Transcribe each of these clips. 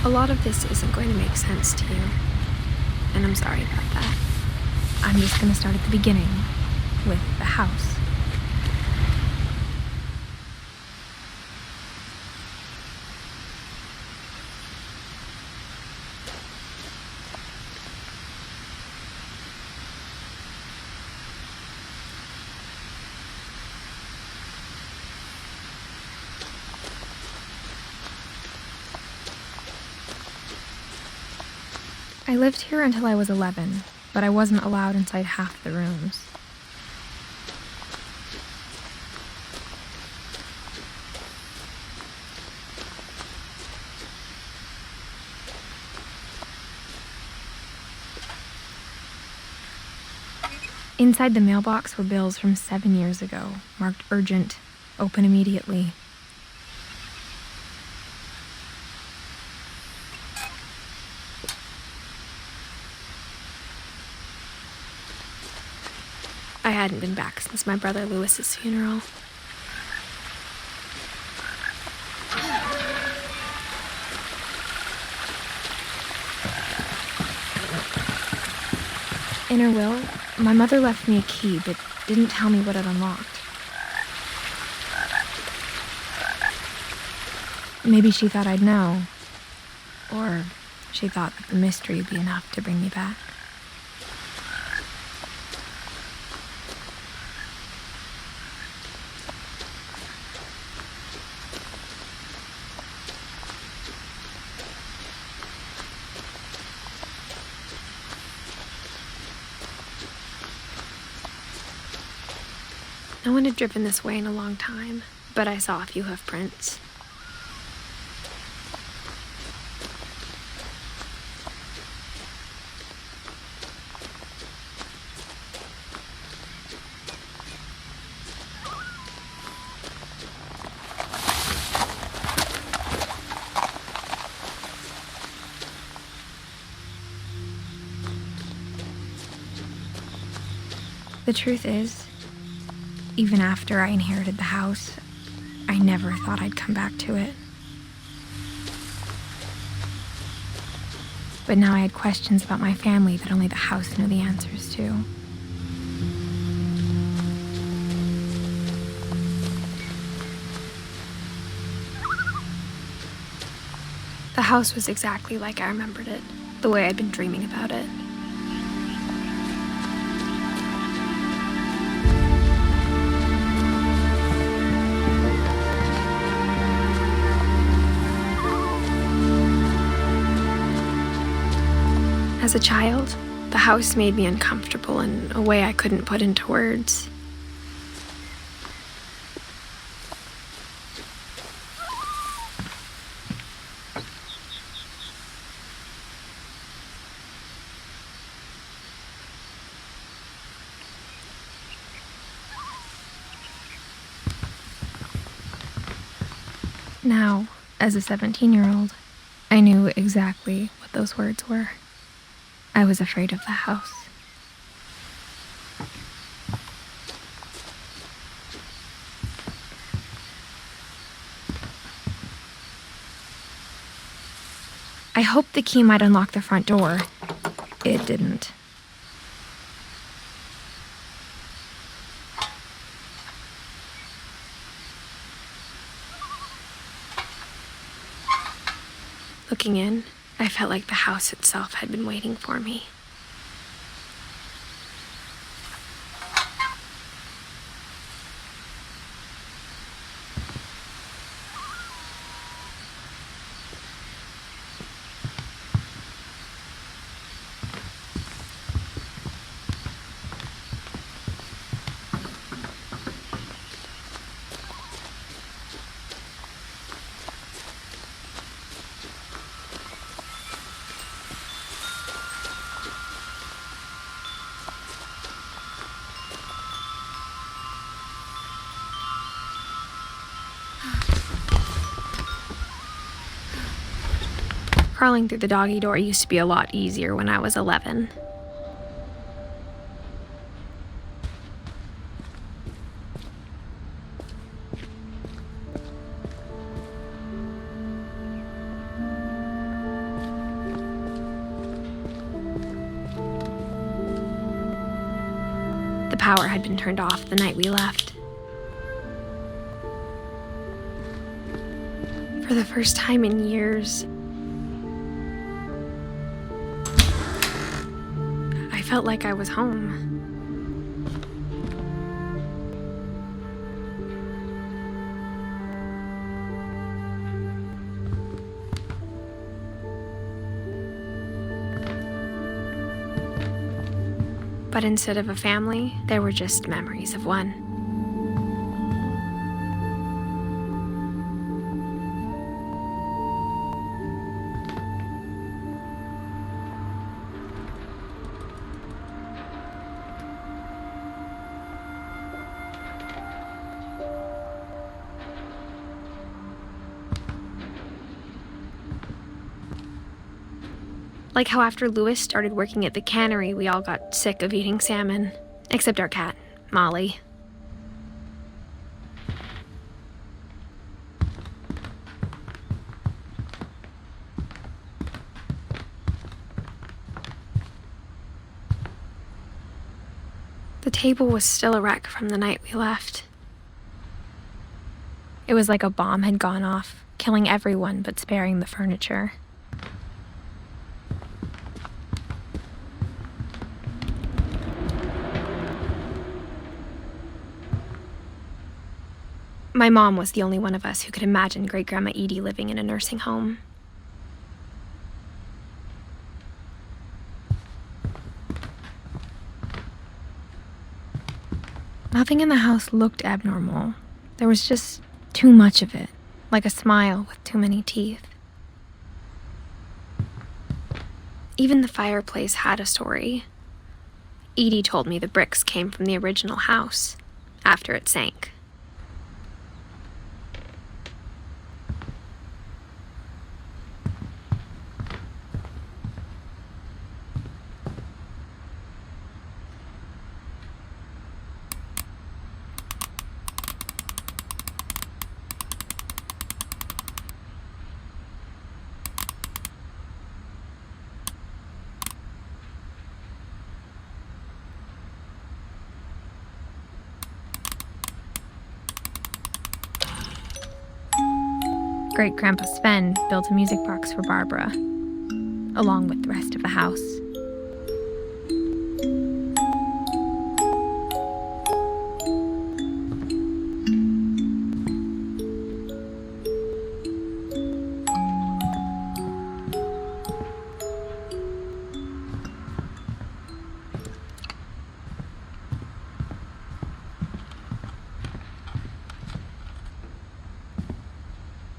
A lot of this isn't going to make sense to you, and I'm sorry about that. I'm just going to start at the beginning, with the house. I lived here until I was 11, but I wasn't allowed inside half the rooms. Inside the mailbox were bills from 7 years ago, marked urgent, open immediately. I hadn't been back since my brother Lewis's funeral. In her will, my mother left me a key, but didn't tell me what it unlocked. Maybe she thought I'd know, or she thought that the mystery would be enough to bring me back. No one had driven this way in a long time, but I saw a few hoof prints. The truth is, even after I inherited the house, I never thought I'd come back to it. But now I had questions about my family that only the house knew the answers to. The house was exactly like I remembered it, the way I'd been dreaming about it. As a child, the house made me uncomfortable in a way I couldn't put into words. Now, as a 17-year-old, I knew exactly what those words were. I was afraid of the house. I hoped the key might unlock the front door. It didn't. Looking in, I felt like the house itself had been waiting for me. Crawling through the doggy door used to be a lot easier when I was 11. power had been turned off the night we left. For the first time in years, I felt like I was home. But instead of a family, there were just memories of one. Like how after Louis started working at the cannery, we all got sick of eating salmon. Except our cat, Molly. The table was still a wreck from the night we left. It was like a bomb had gone off, killing everyone but sparing the furniture. My mom was the only one of us who could imagine Great-Grandma Edie living in a nursing home. Nothing in the house looked abnormal. There was just too much of it, like a smile with too many teeth. Even the fireplace had a story. Edie told me the bricks came from the original house, after it sank. Great-Grandpa Sven built a music box for Barbara, along with the rest of the house.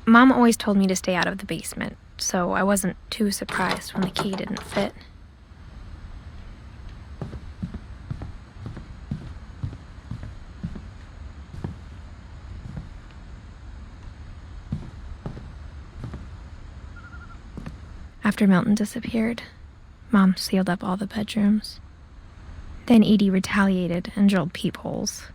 Mom always told me to stay out of the basement, so I wasn't too surprised when the key didn't fit. After Milton disappeared, Mom sealed up all the bedrooms. Then Edie retaliated and drilled peepholes.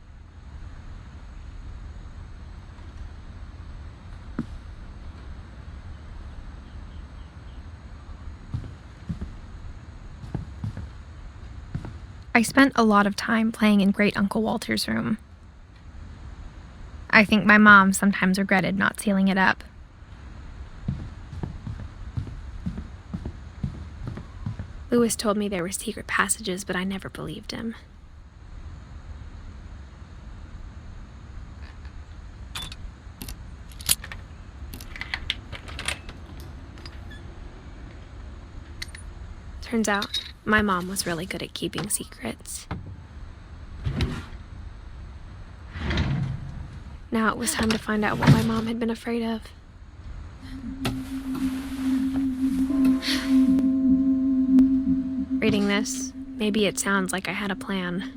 I spent a lot of time playing in Great Uncle Walter's room. I think my mom sometimes regretted not sealing it up. Louis told me there were secret passages, but I never believed him. Turns out, my mom was really good at keeping secrets. Now it was time to find out what my mom had been afraid of. Reading this, maybe it sounds like I had a plan.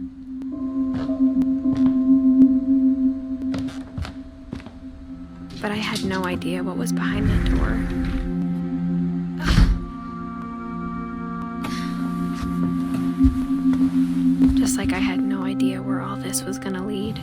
But I had no idea what was behind that door. Just like I had no idea where all this was gonna lead.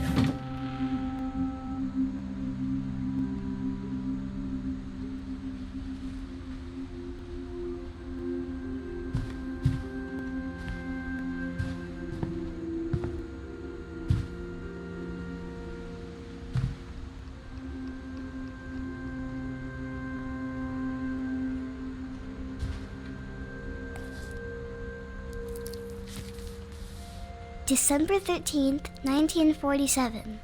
December 13th, 1947.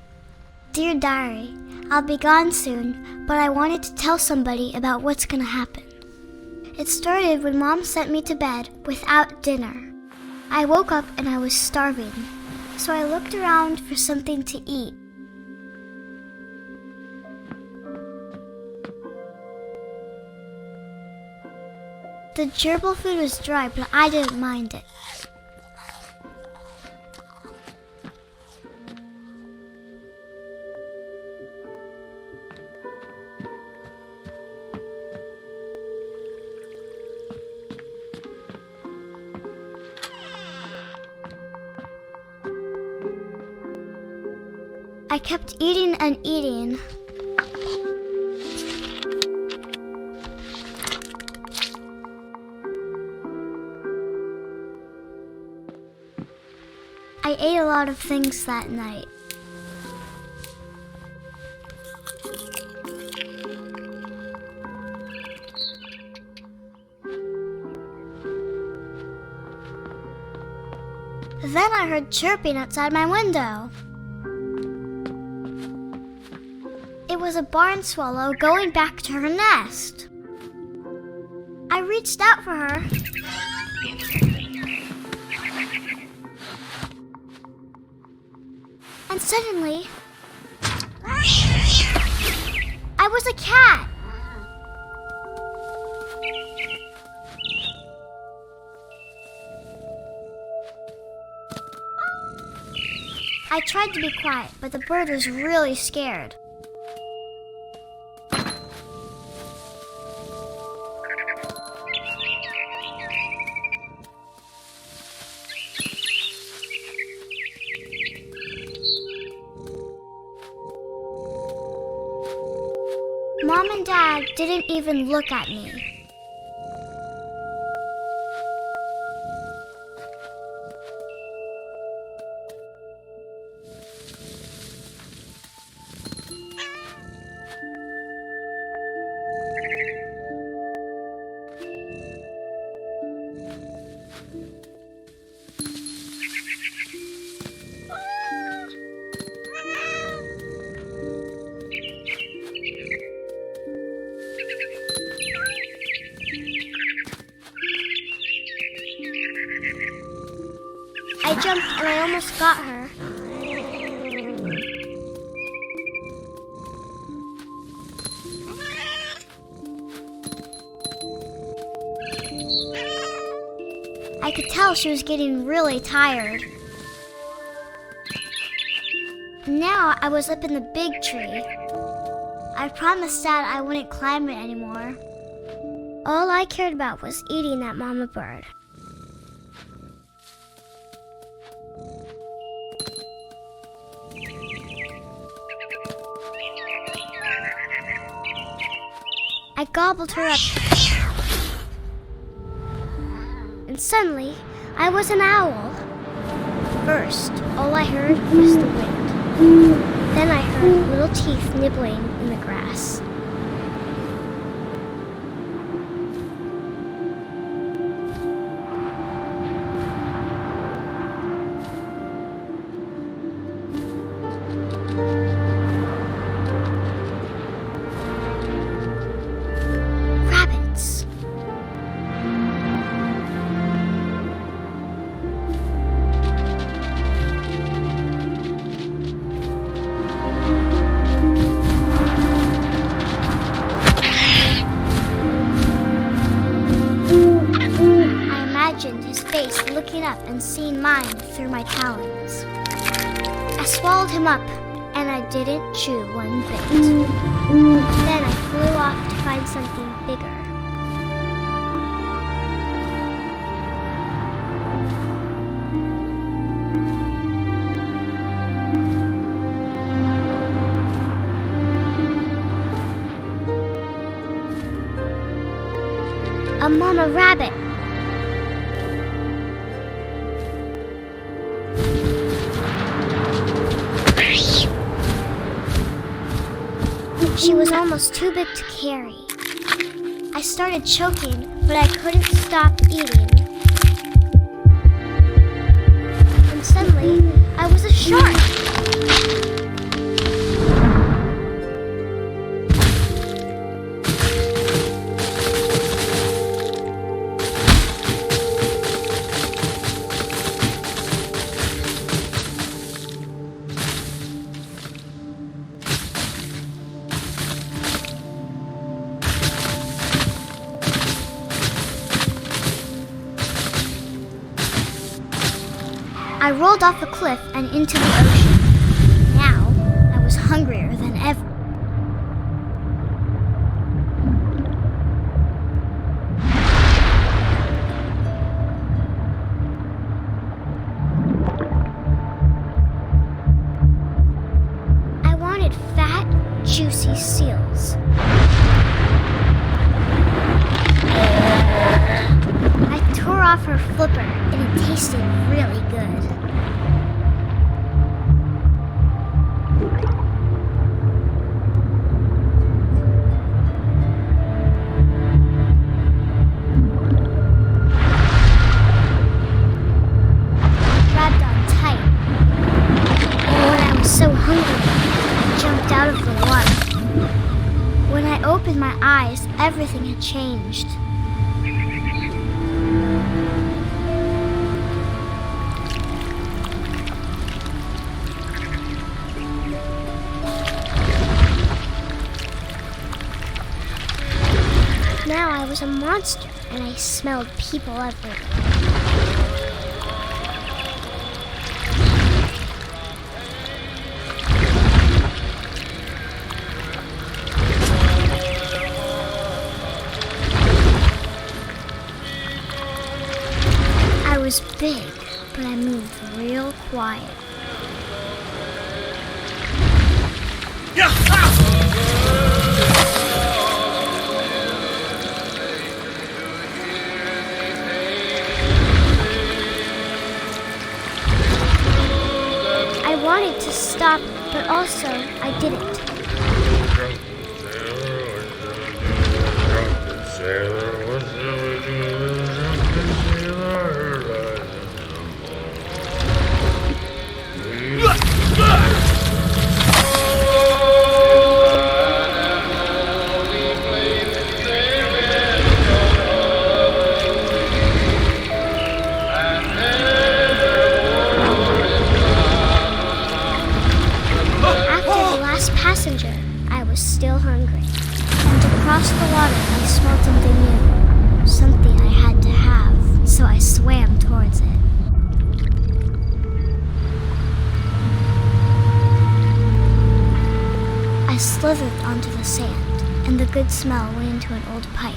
Dear Diary, I'll be gone soon, but I wanted to tell somebody about what's gonna happen. It started when Mom sent me to bed without dinner. I woke up and I was starving, so I looked around for something to eat. The gerbil food was dry, but I didn't mind it. I kept eating and eating. I ate a lot of things that night. Then I heard chirping outside my window. It was a barn swallow going back to her nest. I reached out for her. And suddenly, I was a cat. I tried to be quiet, but the bird was really scared. Mom and Dad didn't even look at me. I jumped and I almost got her. I could tell she was getting really tired. Now I was up in the big tree. I promised Dad I wouldn't climb it anymore. All I cared about was eating that mama bird. I gobbled her up. And suddenly, I was an owl. First, all I heard was the wind. Then I heard little teeth nibbling in the grass. His face looking up and seeing mine through my talons. I swallowed him up, and I didn't chew one bit. Then I flew off to find something bigger. A mama rabbit. She was almost too big to carry. I started choking, but I couldn't stop eating. And suddenly, suddenly, I was a shark. I rolled off a cliff and into the ocean. Now, I was hungrier than ever. I wanted fat, juicy seals. I tore off her flipper, and it tasted really good. Grabbed on tight. And when I was so hungry, I jumped out of the water. When I opened my eyes, everything had changed. Now I was a monster, and I smelled people everywhere. I was big, but I moved real quiet. I wanted to stop, but also I didn't. Passenger, I was still hungry. And across the water, I smelled something new. Something I had to have, so I swam towards it. I slithered onto the sand, and the good smell went into an old pipe.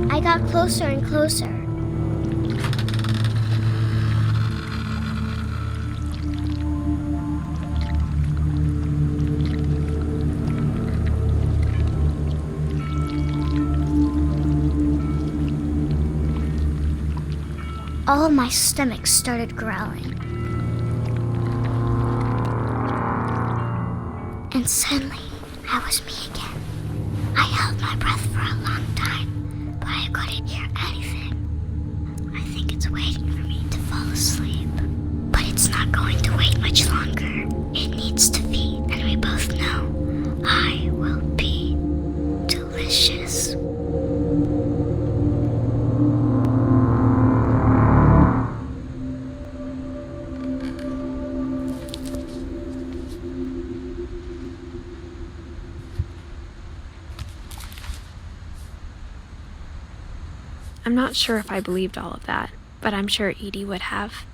I got closer and closer. All of my stomach started growling. And suddenly, I was me again. I held my breath for a long time, but I couldn't hear anything. I think it's waiting for me to fall asleep. But it's not going to wait much longer. It needs to feed, and we both know I will be delicious. I'm not sure if I believed all of that, but I'm sure Edie would have.